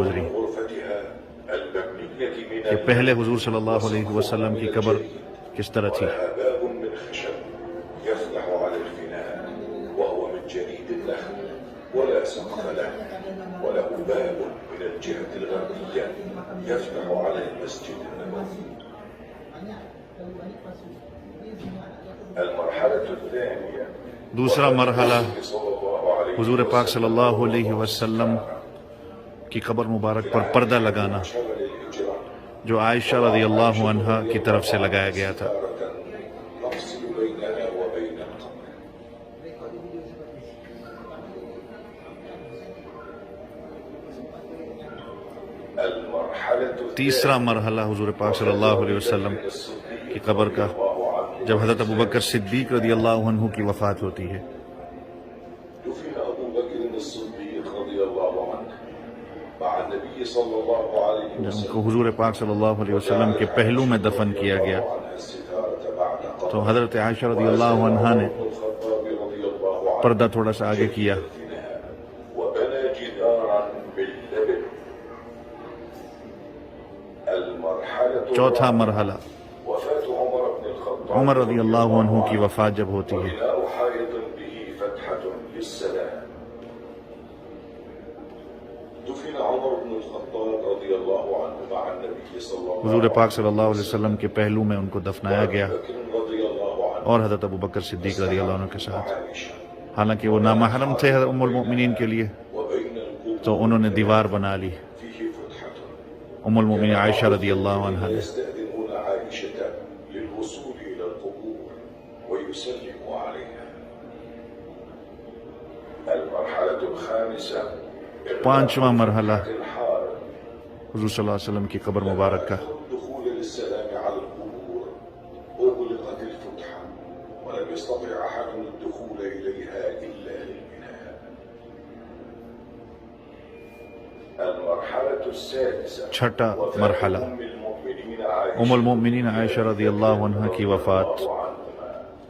گزری کہ پہلے حضور صلی اللہ علیہ وسلم کی قبر کس طرح تھی۔ ولا سقف له وله باب من الجهة الغربية يفتح على المسجد النبوي. المرحلة الثانية دوسرا مرحلہ حضور پاک صلی اللہ علیہ وسلم کی قبر مبارک پر پردہ لگانا، جو عائشہ رضی اللہ عنہا کی طرف سے لگایا گیا تھا۔ تیسرا مرحلہ حضور پاک صلی اللہ علیہ وسلم کی قبر کا، جب حضرت ابوبکر صدیق رضی اللہ عنہ کی وفات ہوتی ہے۔ جب ان کو حضور پاک صلی اللہ علیہ وسلم کے پہلو میں دفن کیا گیا تو حضرت عائشہ رضی اللہ عنہا نے پردہ تھوڑا سا آگے کیا۔ چوتھا مرحلہ عمر رضی اللہ عنہ کی وفات جب ہوتی ہے، حضور پاک صلی اللہ علیہ وسلم کے پہلو میں ان کو دفنایا گیا اور حضرت ابوبکر صدیق رضی اللہ عنہ کے ساتھ۔ حالانکہ وہ نامحرم تھے حضرت ام المؤمنین کے لیے، تو انہوں نے دیوار بنا لی ام المؤمنین عائشہ رضی اللہ عنہ نے۔ پانچواں مرحلہ حضور صلی اللہ علیہ وسلم کی قبر مبارک کا، چھٹا مرحلہ ام المؤمنین عائشہ رضی اللہ عنہ کی وفات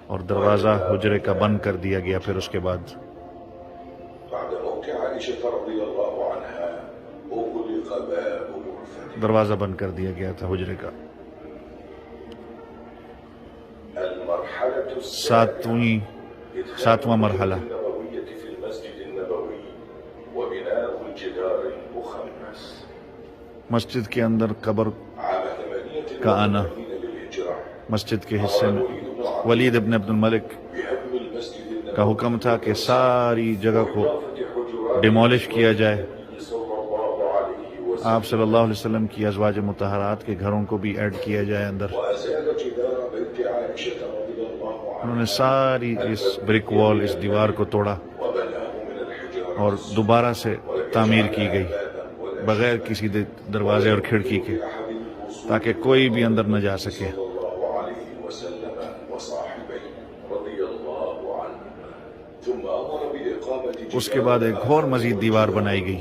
اور دروازہ حجرے کا بند کر دیا گیا۔ پھر اس کے بعد دروازہ بند کر دیا گیا تھا حجرے کا۔ ساتواں مرحلہ مسجد کے اندر قبر کا آنا۔ مسجد کے حصے میں ولید ابن عبد الملک کا حکم تھا کہ ساری جگہ کو ڈیمولش کیا جائے۔ آپ صلی اللہ علیہ وسلم کی ازواج مطہرات کے گھروں کو بھی ایڈ کیا جائے اندر۔ انہوں نے ساری اس بریک وال، اس دیوار کو توڑا اور دوبارہ سے تعمیر کی گئی بغیر کسی دروازے اور کھڑکی کے، تاکہ کوئی بھی اندر نہ جا سکے۔ اس کے بعد ایک اور مزید دیوار بنائی گئی۔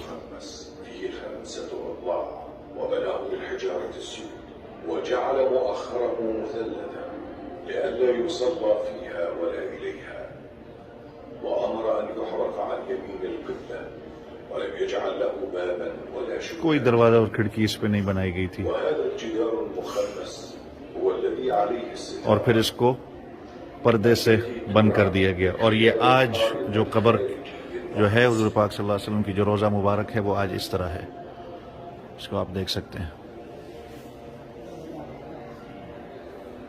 کوئی دروازہ اور کھڑکی اس پہ نہیں بنائی گئی تھی، اور پھر اس کو پردے سے بند کر دیا گیا۔ اور یہ آج جو قبر جو ہے حضور پاک صلی اللہ علیہ وسلم کی جو روضہ مبارک ہے، وہ آج اس طرح ہے، اس کو آپ دیکھ سکتے ہیں۔